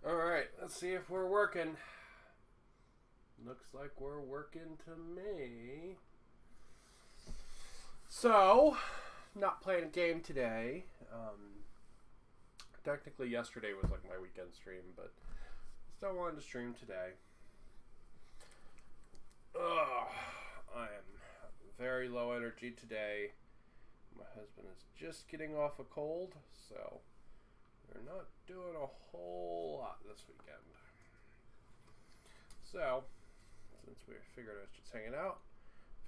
Alright, let's see if we're working. Looks like we're working to me. So, not playing a game today. Technically yesterday was like my weekend stream, but still wanted to stream today. I am very low energy today. My husband is just getting off a cold, so we're not doing a whole lot this weekend. So, since we figured I was just hanging out,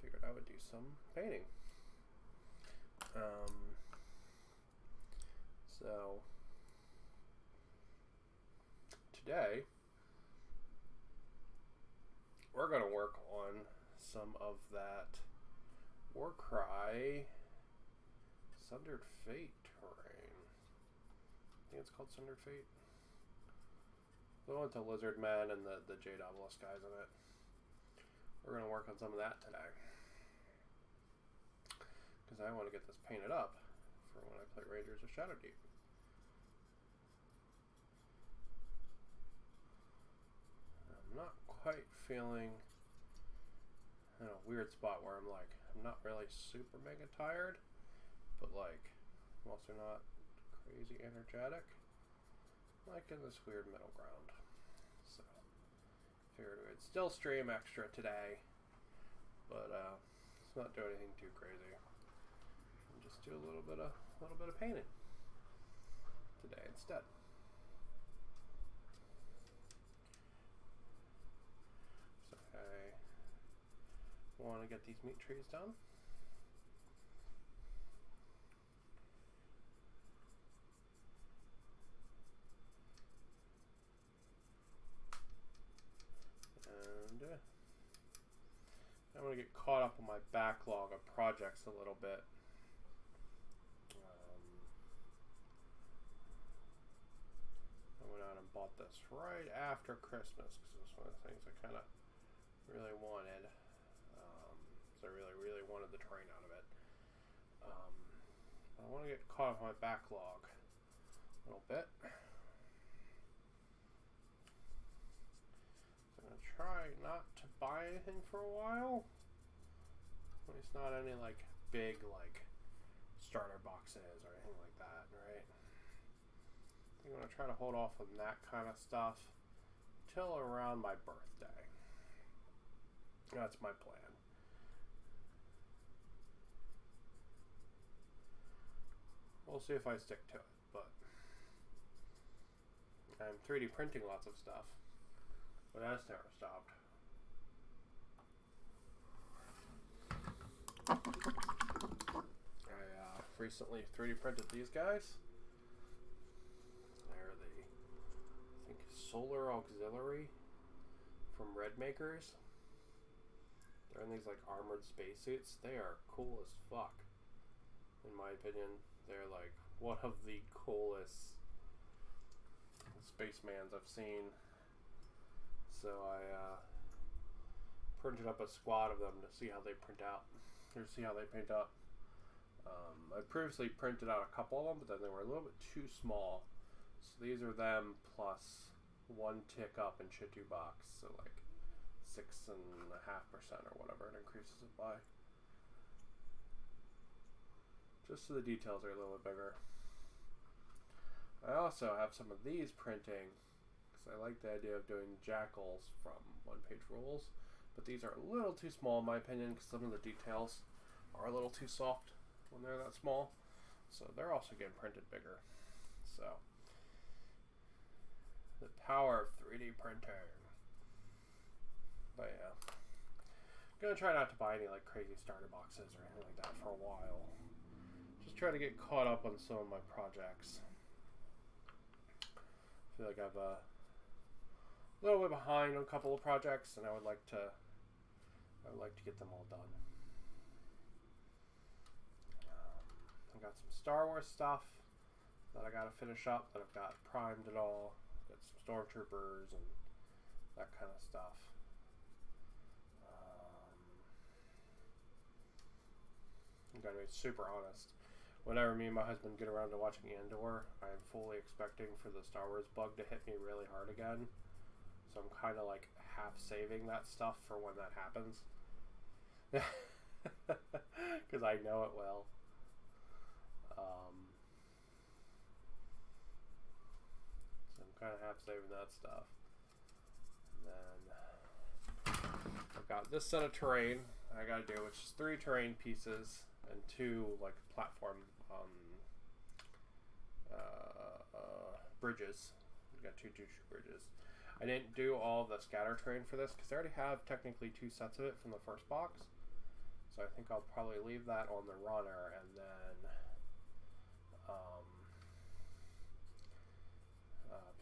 figured I would do some painting. So today we're going to work on some of that Warcry Sundered Fate terrain. I think it's called Sundered Fate. The one with the Lizard Men and the Jade Obelisk guys in it. We're going to work on some of that today. Because I want to get this painted up for when I play Rangers of Shadowdeep. I'm not quite feeling in a weird spot where I'm like, I'm not really super mega tired, but like, I'm also not crazy energetic. Like in this weird middle ground. So, figured we'd still stream extra today, but let's not do anything too crazy. And just do a little bit of painting today instead. So I want to get these meat trees done. And I'm going to get caught up on my backlog of projects a little bit. I went out and bought this right after Christmas because it was one of the things I kind of really wanted. So I really wanted the terrain out of it. I want to get caught up on my backlog a little bit. I'm going to try not to buy anything for a while. At least not any like big like starter boxes or anything like that, right? I'm going to try to hold off on that kind of stuff till around my birthday. That's my plan. We'll see if I stick to it, but I'm 3D printing lots of stuff, but that's never stopped. I recently 3D printed these guys. They're the, I think, Solar Auxiliary from Red Makers. They're in these like armored spacesuits. They are cool as fuck, in my opinion. They're like one of the coolest spacemans I've seen. So I printed up a squad of them to see how they print out, or see how they paint up. I previously printed out a couple of them, but then they were a little bit too small. So these are them plus one tick up in Chitu box, so like 6.5% or whatever it increases it by. Just so the details are a little bit bigger. I also have some of these printing because I like the idea of doing jackals from one-page rules, but these are a little too small in my opinion because some of the details are a little too soft when they're that small. So they're also getting printed bigger. So the power of 3D printing. But yeah, I'm gonna try not to buy any like crazy starter boxes or anything like that for a while. Just try to get caught up on some of my projects. I feel like I'm a little bit behind on a couple of projects, and I would like to get them all done. I got some Star Wars stuff that I got to finish up, that I've got primed and all. Got some Stormtroopers and that kind of stuff. I'm going to be super honest. whenever me and my husband get around to watching Andor, I'm fully expecting for the Star Wars bug to hit me really hard again. So I'm kind of like half saving that stuff for when that happens. Because I know it will. So I'm kind of half saving that stuff. And then I've got this set of terrain I gotta do, which is 3 terrain pieces and 2 like platform bridges. We've got 2 bridges. I didn't do all the scatter terrain for this because I already have technically 2 sets of it from the first box. So I think I'll probably leave that on the runner and then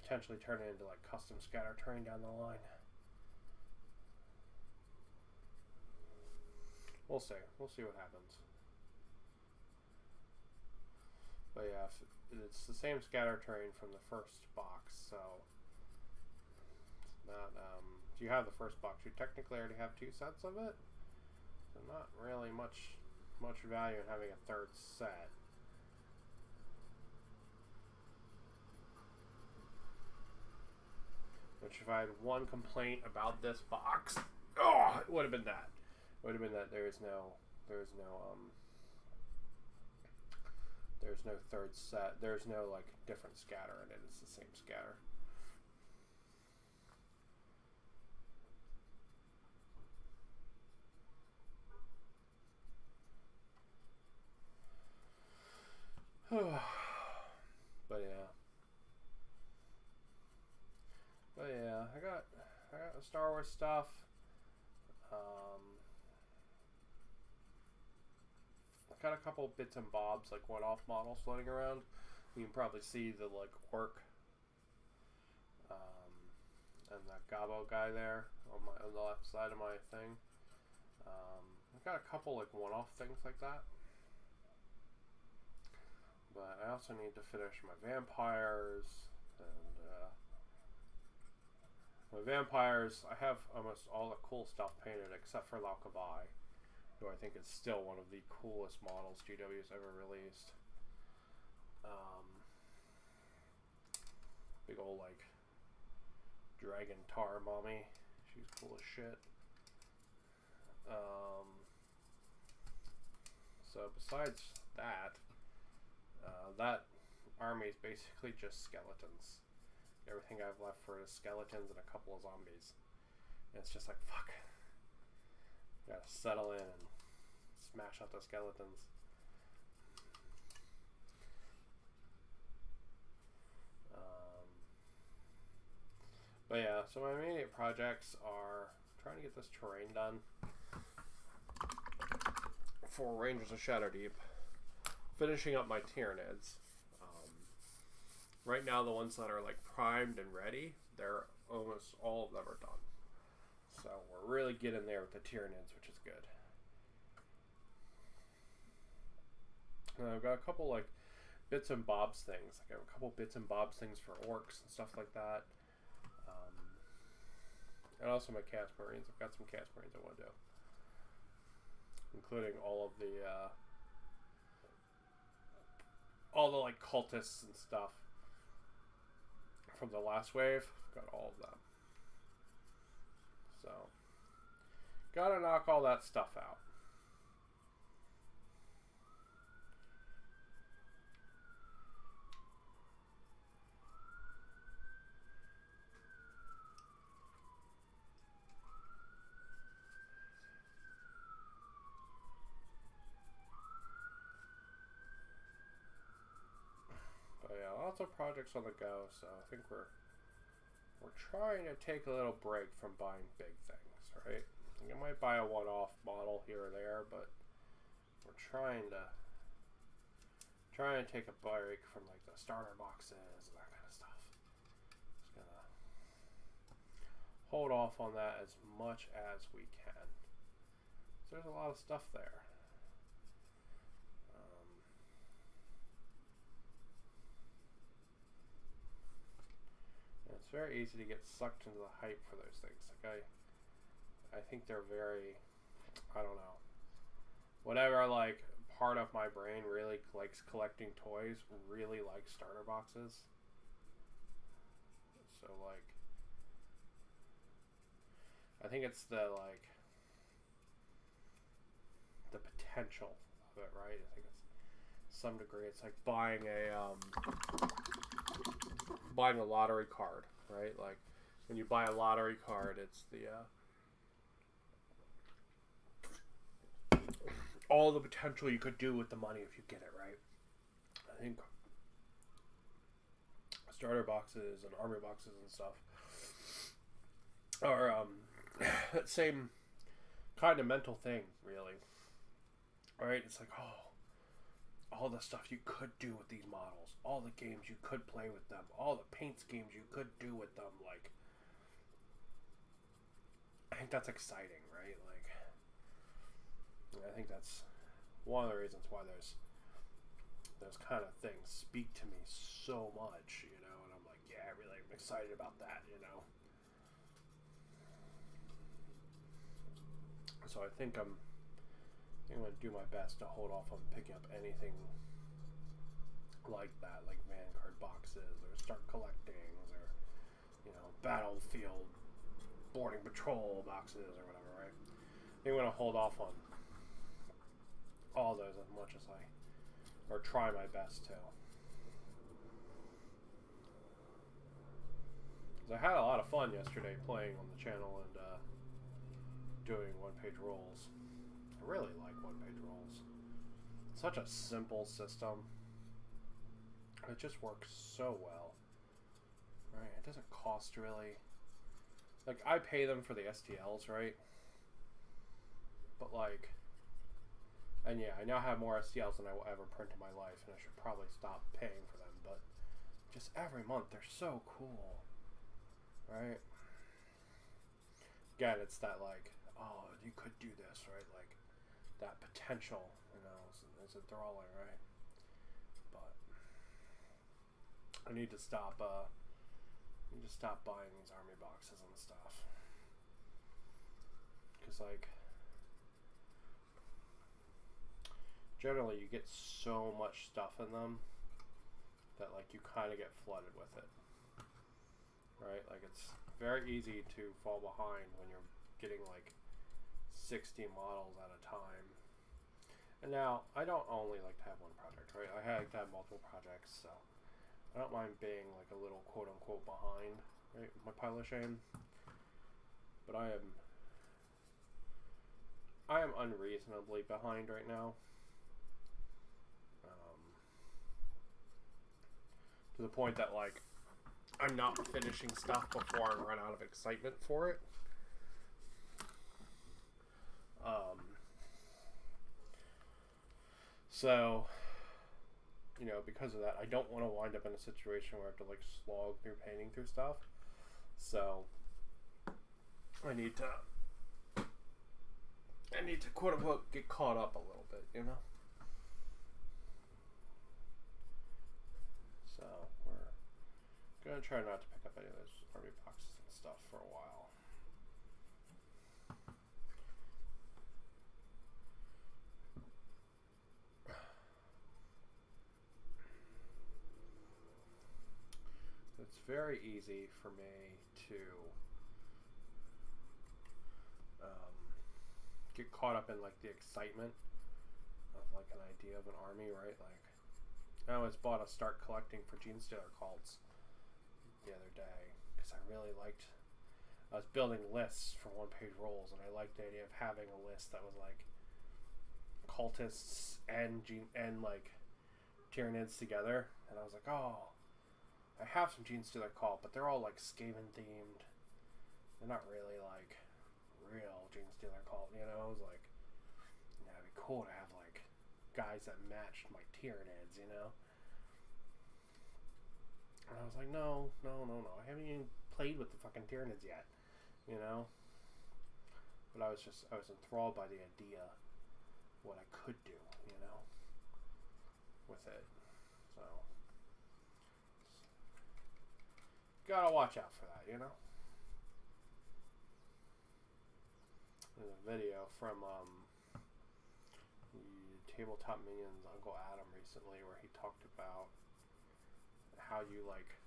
potentially turn it into like custom scatter terrain down the line. We'll see. We'll see what happens. But yeah, it's the same scatter terrain from the first box, so it's not. If you have the first box, you technically already have 2 sets of it. So not really much value in having a 3rd set. Which, if I had one complaint about this box, it would have been that. It would have been that there's no 3rd set. There's no like different scatter in it. It's the same scatter. But yeah, I got the Star Wars stuff. I got a couple bits and bobs, like one-off models floating around. You can probably see the like orc and that Gabo guy there on the left side of my thing. I've got a couple like one-off things like that. But I also need to finish my vampires, and my vampires, I have almost all the cool stuff painted except for Laukabai, who I think is still one of the coolest models GW's ever released. Big old like dragon tar mommy, she's cool as shit. So besides that, that army is basically just skeletons. Everything I've left for is skeletons and a couple of zombies. And it's just like, fuck. Gotta settle in and smash out the skeletons. But yeah, so my immediate projects are trying to get this terrain done for Rangers of Shadowdeep. Finishing up my Tyranids. Right now, the ones that are like primed and ready, they're almost all of them are done. So we're really getting there with the Tyranids, which is good. And I've got a couple like bits and bobs things. Like I have a couple bits and bobs things for orcs and stuff like that. And also my Chaos Marines. I've got some Chaos Marines I want to do, including all the like cultists and stuff from the last wave. Got all of them. So gotta knock all that stuff out. Lots of projects on the go, so I think we're trying to take a little break from buying big things, right? You might buy a one-off model here or there, but we're trying to take a break from like the starter boxes and that kind of stuff. Just gonna hold off on that as much as we can. So there's a lot of stuff there. It's very easy to get sucked into the hype for those things. Like I think they're very, I don't know. Whenever like part of my brain really likes collecting toys, really likes starter boxes. So, like, I think it's the potential of it, right? I think it's some degree. It's like buying a lottery card, right? Like when you buy a lottery card, it's the all the potential you could do with the money if you get it, right? I think starter boxes and army boxes and stuff are that same kind of mental thing, really. Right? It's like, all the stuff you could do with these models, all the games you could play with them, all the paint schemes you could do with them. Like, I think that's exciting, right? Like, I think that's one of the reasons why those kind of things speak to me so much, you know. And I'm like, yeah, I really am excited about that, you know. So I think I'm going to do my best to hold off on picking up anything like that, like Vanguard boxes or start collecting or, you know, Battlefield boarding patrol boxes or whatever, right? I think I'm going to hold off on all those as much as or try my best to. Because I had a lot of fun yesterday playing on the channel and doing one-page rolls. I really like one-page rolls. It's such a simple system. It just works so well. Right? It doesn't cost really. Like, I pay them for the STLs, right? But like, and yeah, I now have more STLs than I will ever print in my life, and I should probably stop paying for them, but just every month, they're so cool. Right? Again, it's that like, oh, you could do this, right? Like, that potential, you know, is enthralling, right? But I need to stop buying these army boxes and stuff. Because, like, generally you get so much stuff in them that, like, you kind of get flooded with it. Right? Like, it's very easy to fall behind when you're getting, like, 60 models at a time. And now, I don't only like to have one project, right? I like to have multiple projects, so I don't mind being, like, a little quote-unquote behind, right, with my pile of shame. But I am unreasonably behind right now. To the point that, like, I'm not finishing stuff before I run out of excitement for it. So, you know, because of that, I don't want to wind up in a situation where I have to, like, slog through painting through stuff. So, I need to quote unquote get caught up a little bit, you know? So, we're gonna try not to pick up any of those army boxes and stuff for a while. It's very easy for me to get caught up in, like, the excitement of, like, an idea of an army, right? Like, I always bought a start collecting for Genestealer cults the other day because I really liked. I was building lists for one-page rolls, and I liked the idea of having a list that was like cultists and like Tyranids together. And I was like, oh, I have some Genestealer cult, but they're all like Skaven themed. They're not really like real Genestealer cult, you know. I was like, yeah, it'd be cool to have like guys that matched my Tyranids, you know. And I was like, no. I haven't even played with the fucking Tyranids yet, you know? But I was enthralled by the idea of what I could do, you know, with it. So, gotta watch out for that, you know? There's a video from the Tabletop Minions Uncle Adam recently, where he talked about how you like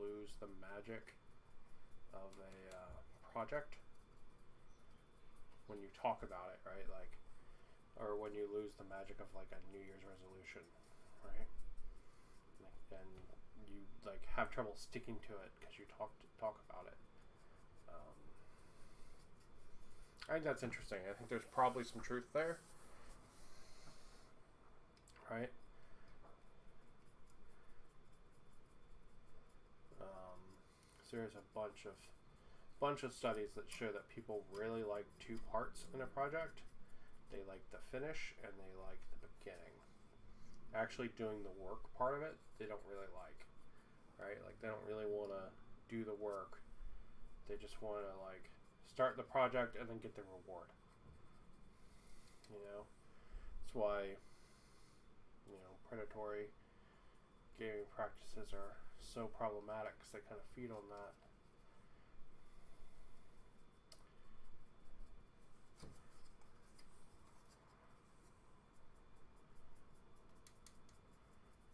lose the magic of a project when you talk about it, right? Like, or when you lose the magic of like a New Year's resolution, right? And you like have trouble sticking to it because you talk about it. I think that's interesting. I think there's probably some truth there, right? So there's a bunch of studies that show that people really like two parts in a project. They like the finish and they like the beginning. Actually doing the work part of it, they don't really like, right? Like they don't really want to do the work. They just want to like start the project and then get the reward. You know, that's why, you know, predatory gaming practices are so problematic because they kind of feed on that.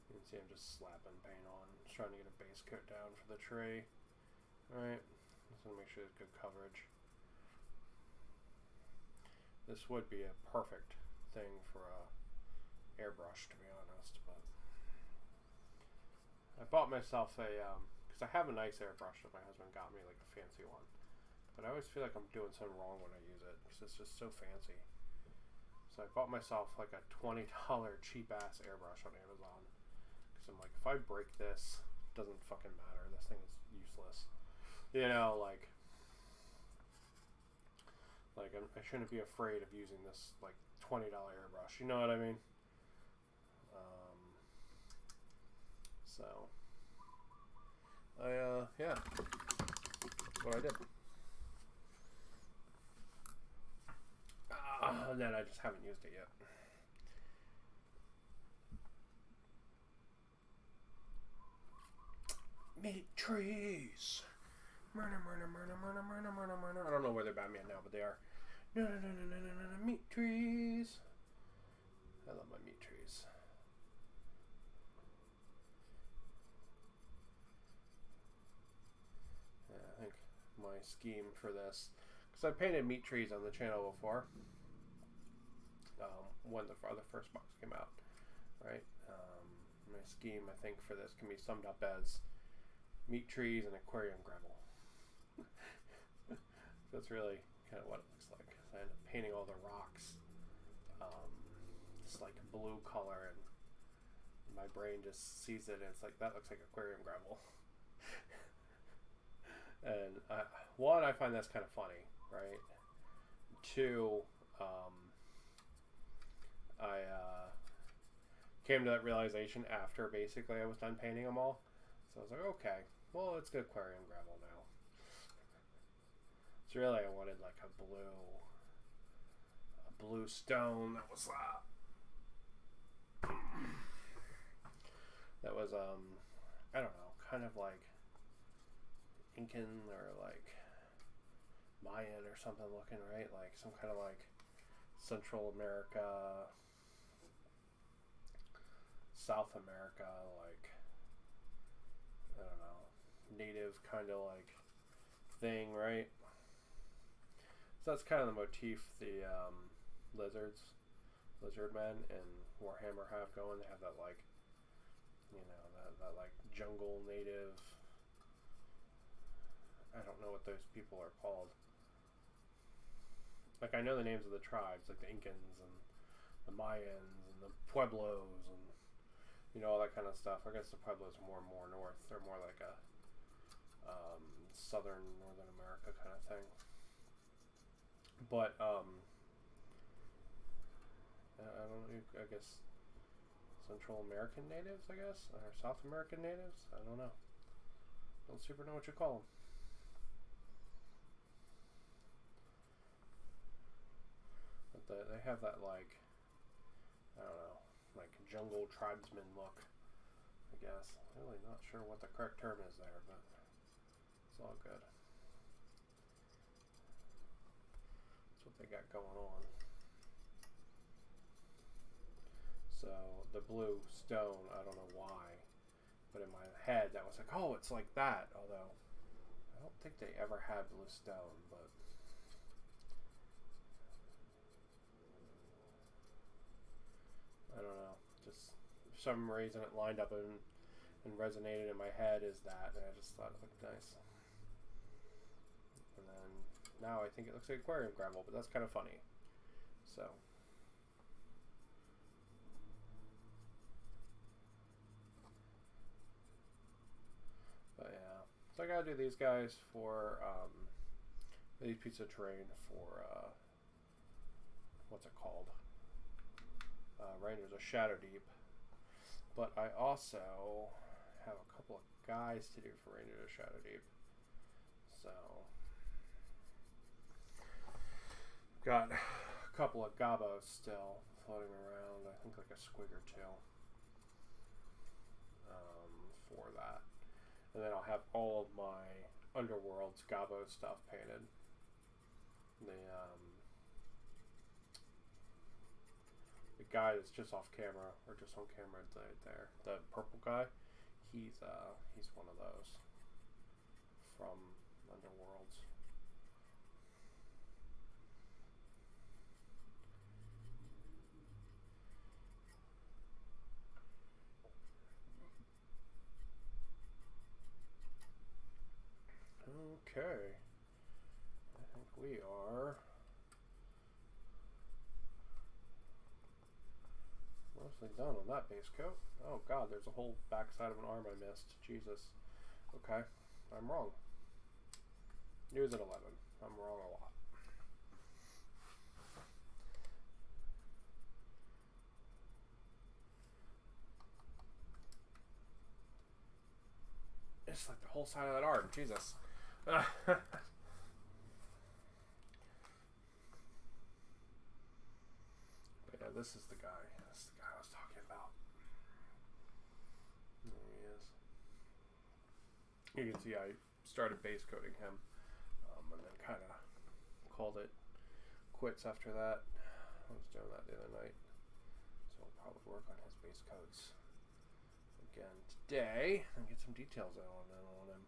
You can see I'm just slapping paint on, just trying to get a base coat down for the tree. Alright, just want to make sure there's good coverage. This would be a perfect thing for a airbrush, to be honest, but I bought myself a, because I have a nice airbrush that my husband got me, like a fancy one, but I always feel like I'm doing something wrong when I use it, because it's just so fancy. So I bought myself like a $20 cheap-ass airbrush on Amazon, because I'm like, if I break this, it doesn't fucking matter, this thing is useless. You know, like I shouldn't be afraid of using this like $20 airbrush. You know what I mean? So yeah, that's what I did. And then I just haven't used it yet. Meat trees. Murder, murder, murder, murder, murder, murder, murder. I don't know where they're Batman now, but they are. No, no, no, no, no, no, no, meat trees. I love my meat trees. Yeah, I think my scheme for this, because I painted meat trees on the channel before, when the first box came out, right? My scheme, I think, for this can be summed up as meat trees and aquarium gravel. That's really kind of what it looks like. I end up painting all the rocks this like blue color, and my brain just sees it and it's like, that looks like aquarium gravel. And one, I find that's kind of funny, right? Two, I came to that realization after basically I was done painting them all. So I was like, okay, well, it's good aquarium gravel now. So really, I wanted like a blue stone that was I don't know, kind of like Incan or like Mayan or something looking, right? Like some kind of like Central America, South America, like, I don't know, native kind of like thing, right? So that's kind of the motif the lizard men in Warhammer have going. They have that like, you know, that like jungle native, I don't know what those people are called. Like, I know the names of the tribes, like the Incans and the Mayans and the Pueblos and, you know, all that kind of stuff. I guess the Pueblos are more north. They're more like a southern Northern America kind of thing. But I don't know, I guess Central American natives, I guess, or South American natives. I don't know. Don't super know what you call them. But they have that, like, I don't know, like jungle tribesman look, I guess. Really not sure what the correct term is there, but it's all good. That's what they got going on. So the blue stone, I don't know why, but in my head that was like, oh, it's like that. Although I don't think they ever had blue stone, but I don't know. Just for some reason it lined up and resonated in my head as that, and I just thought it looked nice. And then now I think it looks like aquarium gravel, but that's kind of funny. So. But yeah, so I gotta do these guys for these pieces of terrain for what's it called? Rangers of Shadow Deep. But I also have a couple of guys to do for Rangers of Shadow Deep. So got a couple of gobos still floating around. I think like a squig or two for that. And then I'll have all of my Underworld's Gabo stuff painted. The guy that's just off camera, or just on camera right there, the purple guy, he's one of those from Underworlds. Okay, I think we are mostly done on that base coat. Oh god, there's a whole backside of an arm I missed. Jesus. Okay, I'm wrong. News at 11. I'm wrong a lot. It's like the whole side of that arm. Jesus. But yeah, this is the guy. This is the guy I was talking about. There he is. You can see I started base coating him, and then kind of called it quits after that. I was doing that the other night, so I'll probably work on his base coats again today and get some details on him.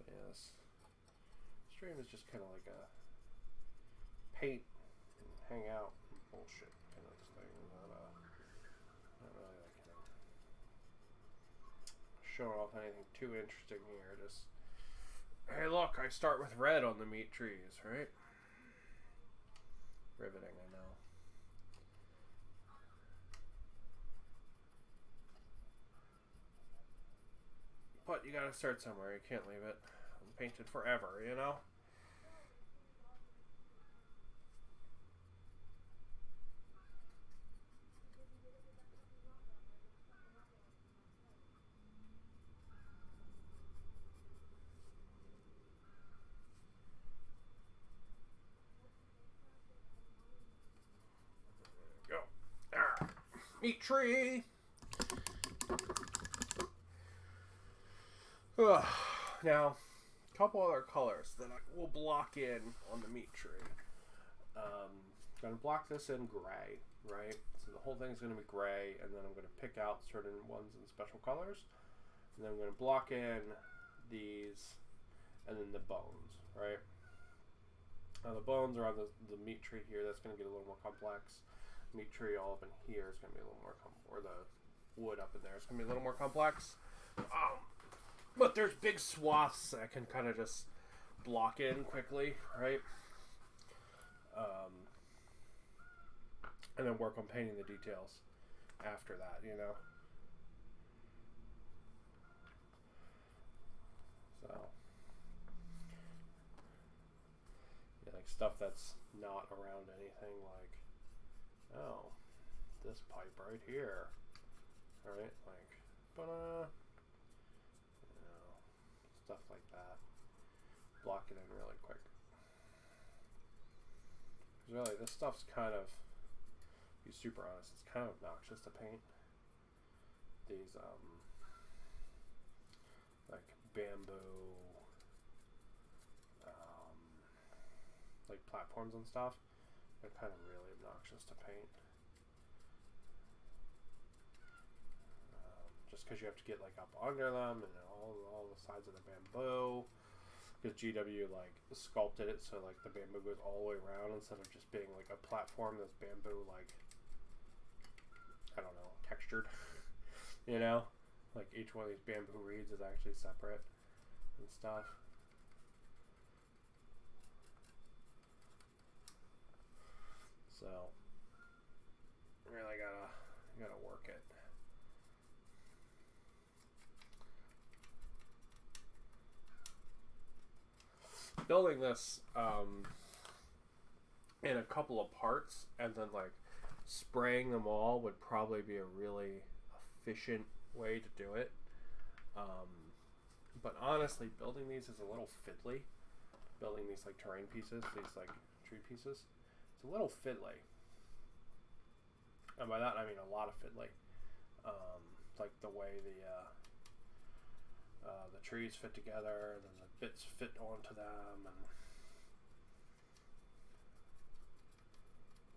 Yes, stream is just kind of like a paint and hang out and bullshit kind of thing. Not really like showing off anything too interesting here. Just, hey, look, I start with red on the meat trees, right? Riveting, I know. But you gotta start somewhere. You can't leave it painted forever, you know? There we go. Meat tree! Now, a couple other colors that I will block in on the meat tree. I'm going to block this in gray, right? So the whole thing's going to be gray, and then I'm going to pick out certain ones in special colors. And then I'm going to block in these, and then the bones, right? Now the bones are on the meat tree here. That's going to get a little more complex. Meat tree all up in here is going to be a little more or the wood up in there is going to be a little more complex. But there's big swaths that I can kind of just block in quickly, right? And then work on painting the details after that, you know? So, yeah, like stuff that's not around anything, like, oh, this pipe right here, right? Like, stuff like that. Block it in really quick. Because really, this stuff's kind of, to be super honest, it's kind of obnoxious to paint. These, like, bamboo, like platforms and stuff. They're kind of really obnoxious to paint. Just because you have to get like up under them and all the sides of the bamboo. Because GW like sculpted it so like the bamboo goes all the way around instead of just being like a platform that's bamboo like, I don't know, textured. You know, like each one of these bamboo reeds is actually separate and stuff. So really gotta work it. Building this in a couple of parts and then like spraying them all would probably be a really efficient way to do it. But honestly, building these is a little fiddly. Building these like terrain pieces, these like tree pieces, it's a little fiddly. And by that I mean a lot of fiddly. Like the way the trees fit together, and then the bits fit onto them, and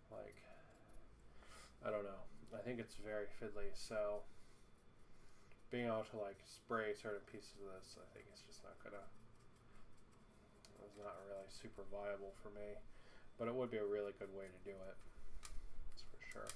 like, I don't know. I think it's very fiddly, so being able to like spray certain pieces of this, I think it's just not gonna, it's not really super viable for me, but it would be a really good way to do it. That's for sure.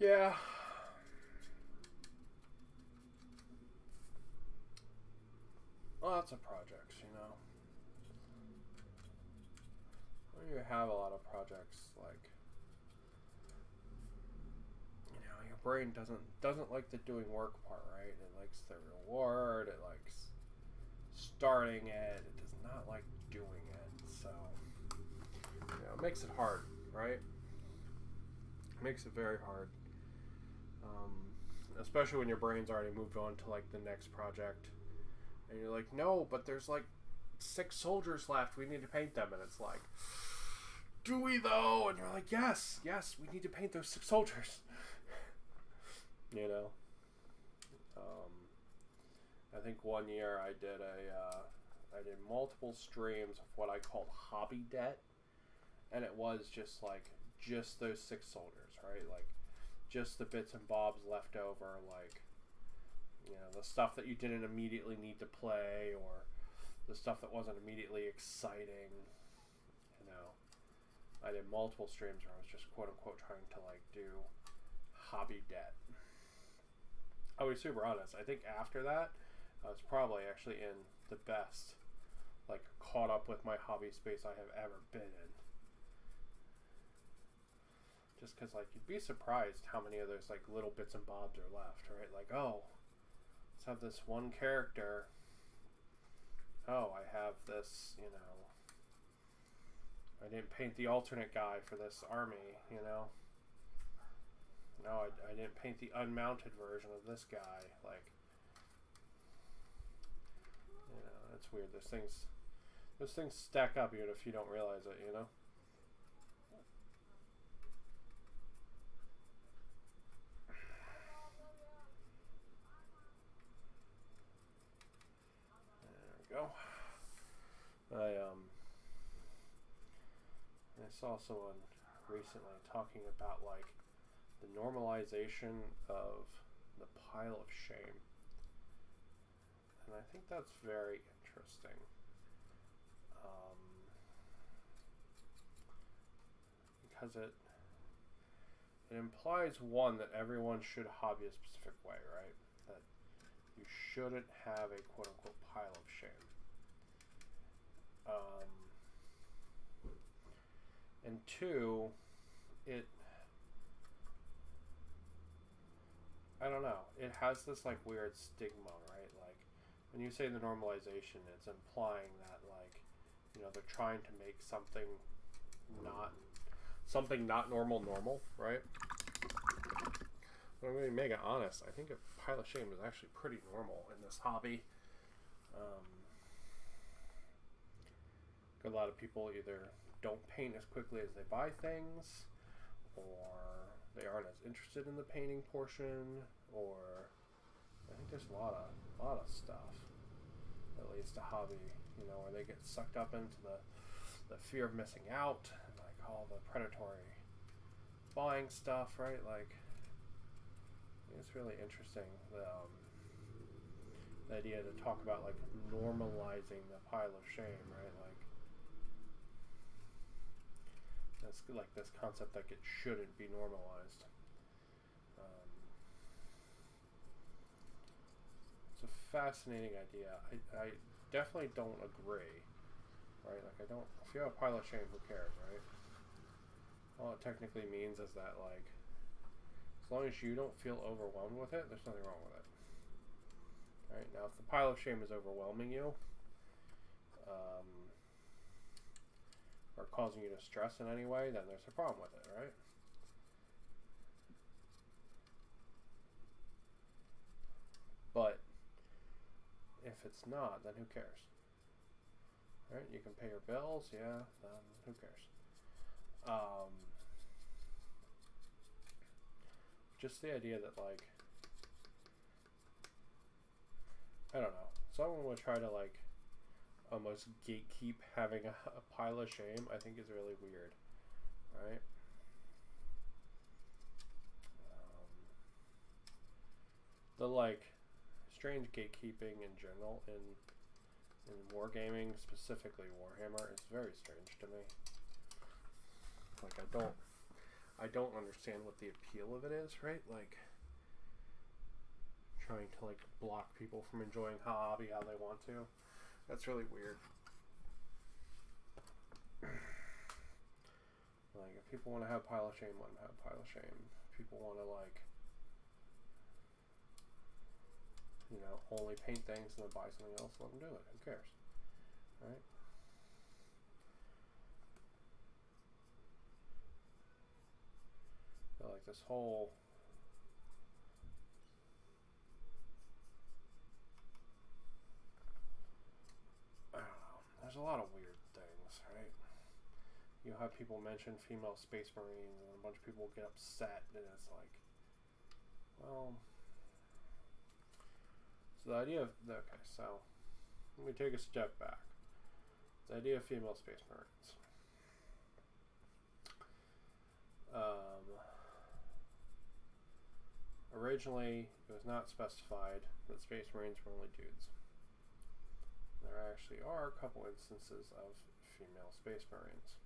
Yeah. Lots of projects, you know. When you have a lot of projects, like, you know, your brain doesn't like the doing work part, right? It likes the reward. It likes starting it. It does not like doing it. So, you know, it makes it hard, right? It makes it very hard. Especially when your brain's already moved on to like the next project, and you're like, no, but there's like 6 soldiers left. We need to paint them, and it's like, do we though? And you're like, yes, we need to paint those 6 soldiers. You know. I think one year I did multiple streams of what I called hobby debt, and it was just those 6 soldiers, right? Like, just the bits and bobs left over, like, you know, the stuff that you didn't immediately need to play, or the stuff that wasn't immediately exciting. You know, I did multiple streams where I was just quote unquote trying to like do hobby debt. I'll be super honest, I think after that I was probably actually in the best, like, caught up with my hobby space I have ever been in. Just because, like, you'd be surprised how many of those, like, little bits and bobs are left, right? Like, oh, let's have this one character. Oh, I have this, you know, I didn't paint the alternate guy for this army, you know. No, I didn't paint the unmounted version of this guy. Like, you know, that's weird. Those things stack up even if you don't realize it, you know. Go. I saw someone recently talking about like the normalization of the pile of shame, and I think that's very interesting. Because it implies, one, that everyone should hobby a specific way, right? That you shouldn't have a quote-unquote pile of shame. And 2, it I don't know. It has this like weird stigma, right? Like when you say the normalization, it's implying that like, you know, they're trying to make something not normal, right? But I'm going to be mega honest. I think a pile of shame is actually pretty normal in this hobby. A lot of people either don't paint as quickly as they buy things, or they aren't as interested in the painting portion, or I think there's a lot of stuff that leads to hobby, you know, where they get sucked up into the fear of missing out, and like all the predatory buying stuff, right? Like, it's really interesting, the idea to talk about like normalizing the pile of shame, right? Like, it's like this concept like it shouldn't be normalized. It's a fascinating idea. I definitely don't agree, right? Like, I don't. If you have a pile of shame, who cares, right? All it technically means is that like, as long as you don't feel overwhelmed with it, there's nothing wrong with it. Right? Now, if the pile of shame is overwhelming you, or causing you to stress in any way, then there's a problem with it, right? But if it's not, then who cares? Right? You can pay your bills, yeah, then who cares? Just the idea that like, I don't know, someone would try to like almost gatekeep having a pile of shame, I think is really weird, right? The like strange gatekeeping in general in wargaming, specifically Warhammer, is very strange to me. Like, I don't understand what the appeal of it is, right? Like, trying to like block people from enjoying hobby how they want to. That's really weird. Like, if people want to have pile of shame, let them have pile of shame. If people want to like, you know, only paint things and then buy something else, let them do it. Who cares, right? But like this whole I don't know. There's a lot of weird things, right? You have people mention female space marines, and a bunch of people get upset, and it's like, well, so the idea of, okay, so let me take a step back. The idea of female space marines. Originally, it was not specified that space marines were only dudes. There actually are a couple instances of female space marines.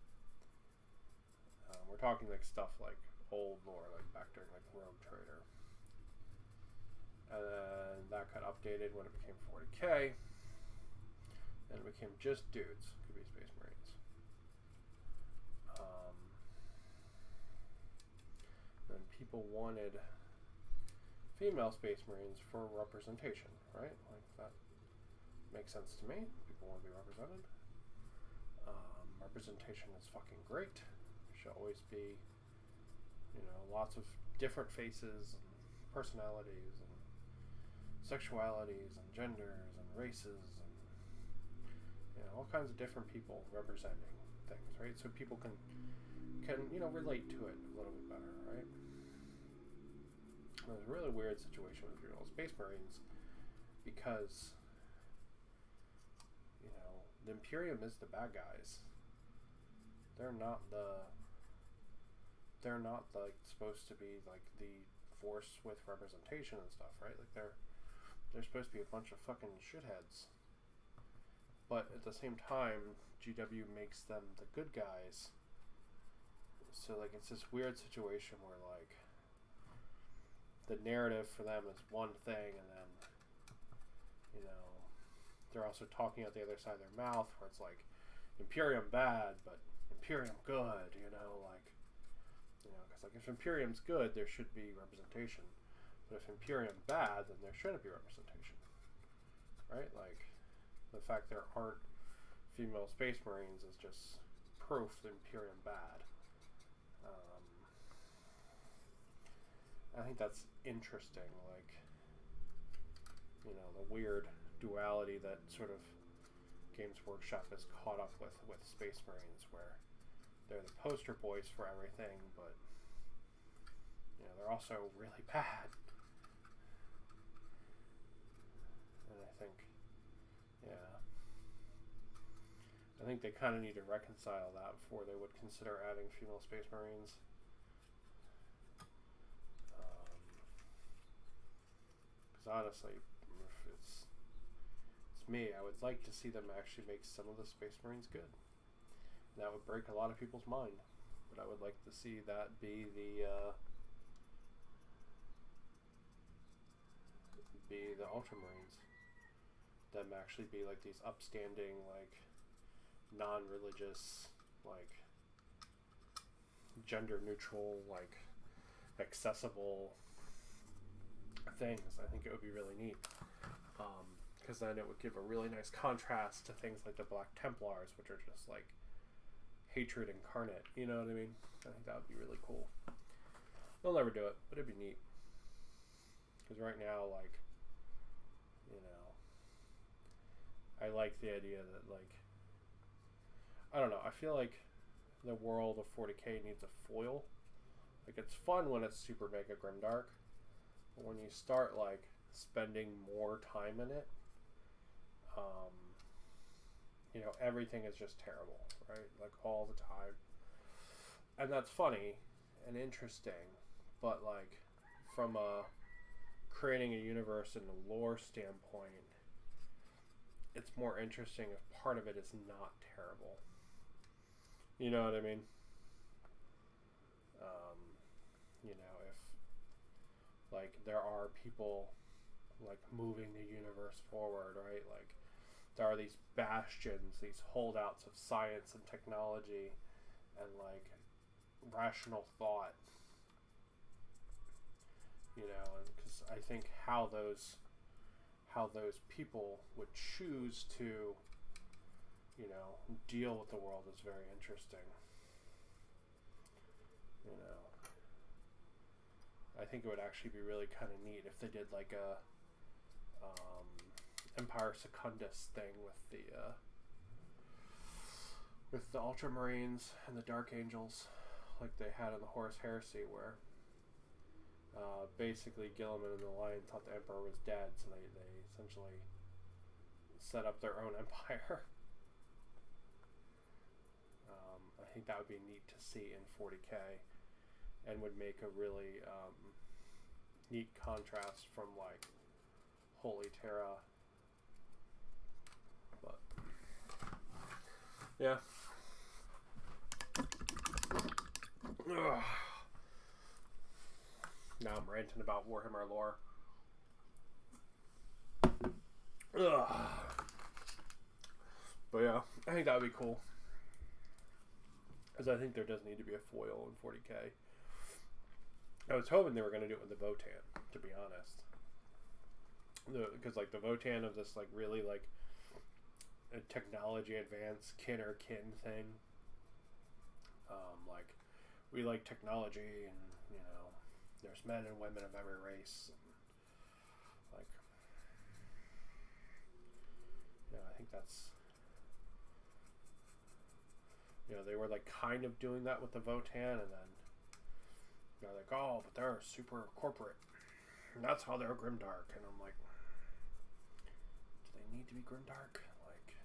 We're talking like stuff like old lore, like back during like Rogue Trader. And then that got updated when it became 40k. And it became just dudes could be space marines. Then people wanted female space marines for representation, right? Like, that makes sense to me. People want to be represented. Representation is fucking great. There should always be, you know, lots of different faces and personalities and sexualities and genders and races and, you know, all kinds of different people representing things, right? So people can you know, relate to it a little bit better, right? There's a really weird situation with female space marines because, you know, the Imperium is the bad guys. They're not like supposed to be like the force with representation and stuff, right? Like, they're supposed to be a bunch of fucking shitheads. But at the same time, GW makes them the good guys. So like, it's this weird situation where like the narrative for them is one thing, and then, you know, they're also talking out the other side of their mouth where it's like Imperium bad, but Imperium good, you know, like, you know, because like if Imperium's good, there should be representation. But if Imperium bad, then there shouldn't be representation, right? Like, the fact there aren't female Space Marines is just proof that Imperium bad. I think that's interesting, like, you know, the weird duality that sort of Games Workshop is caught up with Space Marines, where they're the poster boys for everything, but, you know, they're also really bad. And I think, yeah, I think they kind of need to reconcile that before they would consider adding female Space Marines. Honestly, if it's me, I would like to see them actually make some of the Space Marines good. That would break a lot of people's mind, but I would like to see that be the Ultramarines. Them actually be like these upstanding, like, non-religious, like, gender-neutral, like, accessible things. I think it would be really neat, because then it would give a really nice contrast to things like the Black Templars, which are just like hatred incarnate. You know what I mean? I think that would be really cool. They'll never do it, but it'd be neat. Because right now, like, you know, I like the idea that, like, I don't know, I feel like the world of 40k needs a foil. Like, it's fun when it's super mega grimdark. When you start, like, spending more time in it, you know, everything is just terrible, right? Like, all the time. And that's funny and interesting, but, like, from a creating a universe and a lore standpoint, it's more interesting if part of it is not terrible. You know what I mean? You know, if, like, there are people, like, moving the universe forward, right? Like, there are these bastions, these holdouts of science and technology and, like, rational thought, you know, and because I think how those people would choose to, you know, deal with the world is very interesting. You know, I think it would actually be really kind of neat if they did like a Empire Secundus thing with the Ultramarines and the Dark Angels, like they had in the Horus Heresy, where basically Gilliman and the Lion thought the Emperor was dead, so they essentially set up their own empire. I think that would be neat to see in 40k, and would make a really neat contrast from, like, Holy Terra. But yeah. Ugh. Now I'm ranting about Warhammer lore. Ugh. But yeah, I think that would be cool. Because I think there does need to be a foil in 40k. I was hoping they were going to do it with the Votan, to be honest. Because, like, the Votan of this, like, really, like, a technology advanced kin or kin thing. Like, we like technology, and, you know, there's men and women of every race. And, like, you know, I think that's, you know, they were, like, kind of doing that with the Votan, and then they're like, oh, but they're super corporate. And that's how they're grimdark. And I'm like, do they need to be grimdark? Like,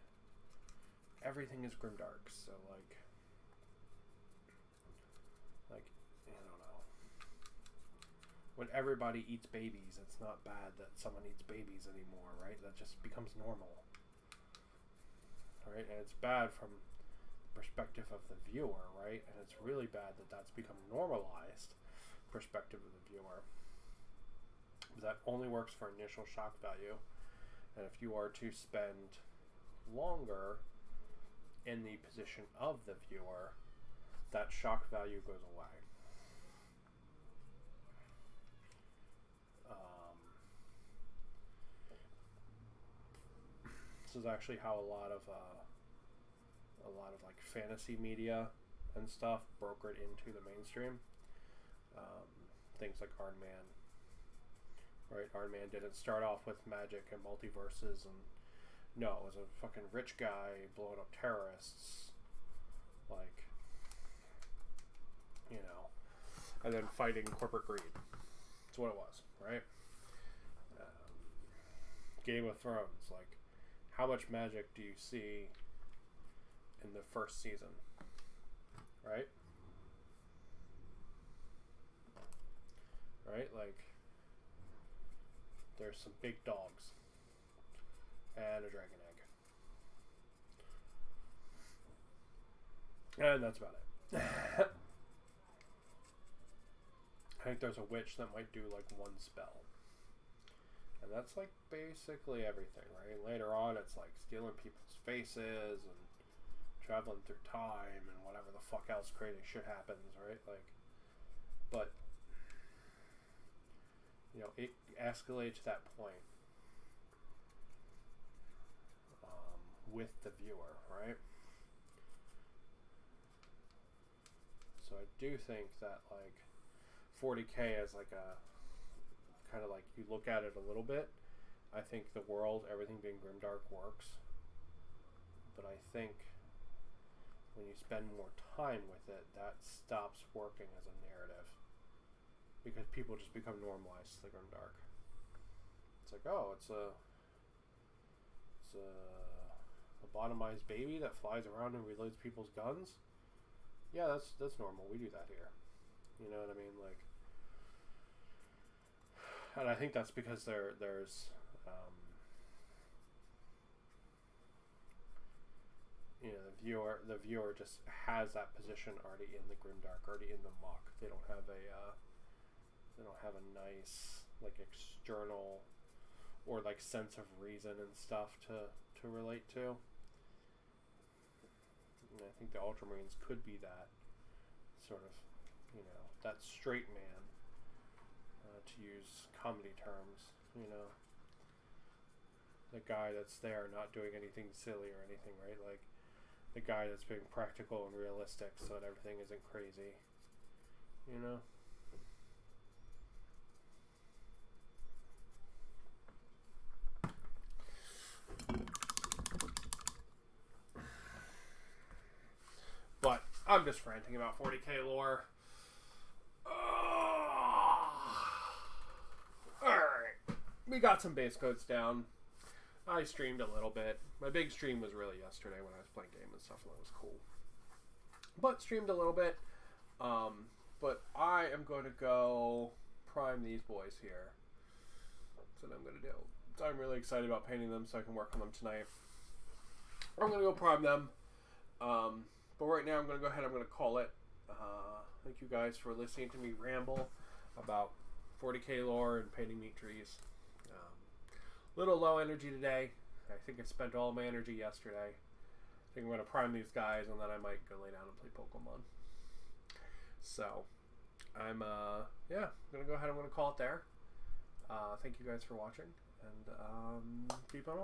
everything is grimdark, so, like, I don't know. When everybody eats babies, it's not bad that someone eats babies anymore, right? That just becomes normal. Right? And it's bad from the perspective of the viewer, right? And it's really bad that that's become normalized perspective of the viewer. But that only works for initial shock value. And if you are to spend longer in the position of the viewer, that shock value goes away. This is actually how a lot of like fantasy media and stuff brokered into the mainstream. Things like Iron Man, right? Iron Man didn't start off with magic and multiverses, and no, it was a fucking rich guy blowing up terrorists, like, you know, and then fighting corporate greed. That's what it was, right? Game of Thrones, like, how much magic do you see in the first season, right? Right, like, there's some big dogs and a dragon egg, and that's about it. I think there's a witch that might do like one spell, and that's like basically everything, right? Later on, it's like stealing people's faces and traveling through time and whatever the fuck else crazy shit happens, right? Like, but you know, it escalates to that point with the viewer, right? So I do think that like 40K as like a kind of like, you look at it a little bit, I think the world, everything being grimdark works, but I think when you spend more time with it, that stops working as a narrative, because people just become normalized to the grimdark. It's like, oh, it's a lobotomized baby that flies around and reloads people's guns. Yeah, that's normal. We do that here. You know what I mean? Like, and I think that's because there's you know, the viewer just has that position already in the grimdark, already in the muck. They don't have a nice like external or like sense of reason and stuff to relate to. And I think the Ultramarines could be that sort of, you know, that straight man, to use comedy terms, you know, the guy that's there not doing anything silly or anything, right? Like, the guy that's being practical and realistic so that everything isn't crazy, you know? But I'm just ranting about 40K lore. Alright. We got some base codes down. I streamed a little bit. My big stream was really yesterday when I was playing game and stuff, and that was cool. But streamed a little bit. But I am going to go prime these boys here. That's what I'm going to do. So I'm really excited about painting them so I can work on them tonight. I'm going to go prime them. But right now I'm going to go ahead, I'm going to call it. Thank you guys for listening to me ramble about 40K lore and painting meat trees. Little low energy today. I think I spent all my energy yesterday. I think I'm going to prime these guys, and then I might go lay down and play Pokemon. So, I'm going to go ahead, I'm going to call it there. Thank you guys for watching, and keep on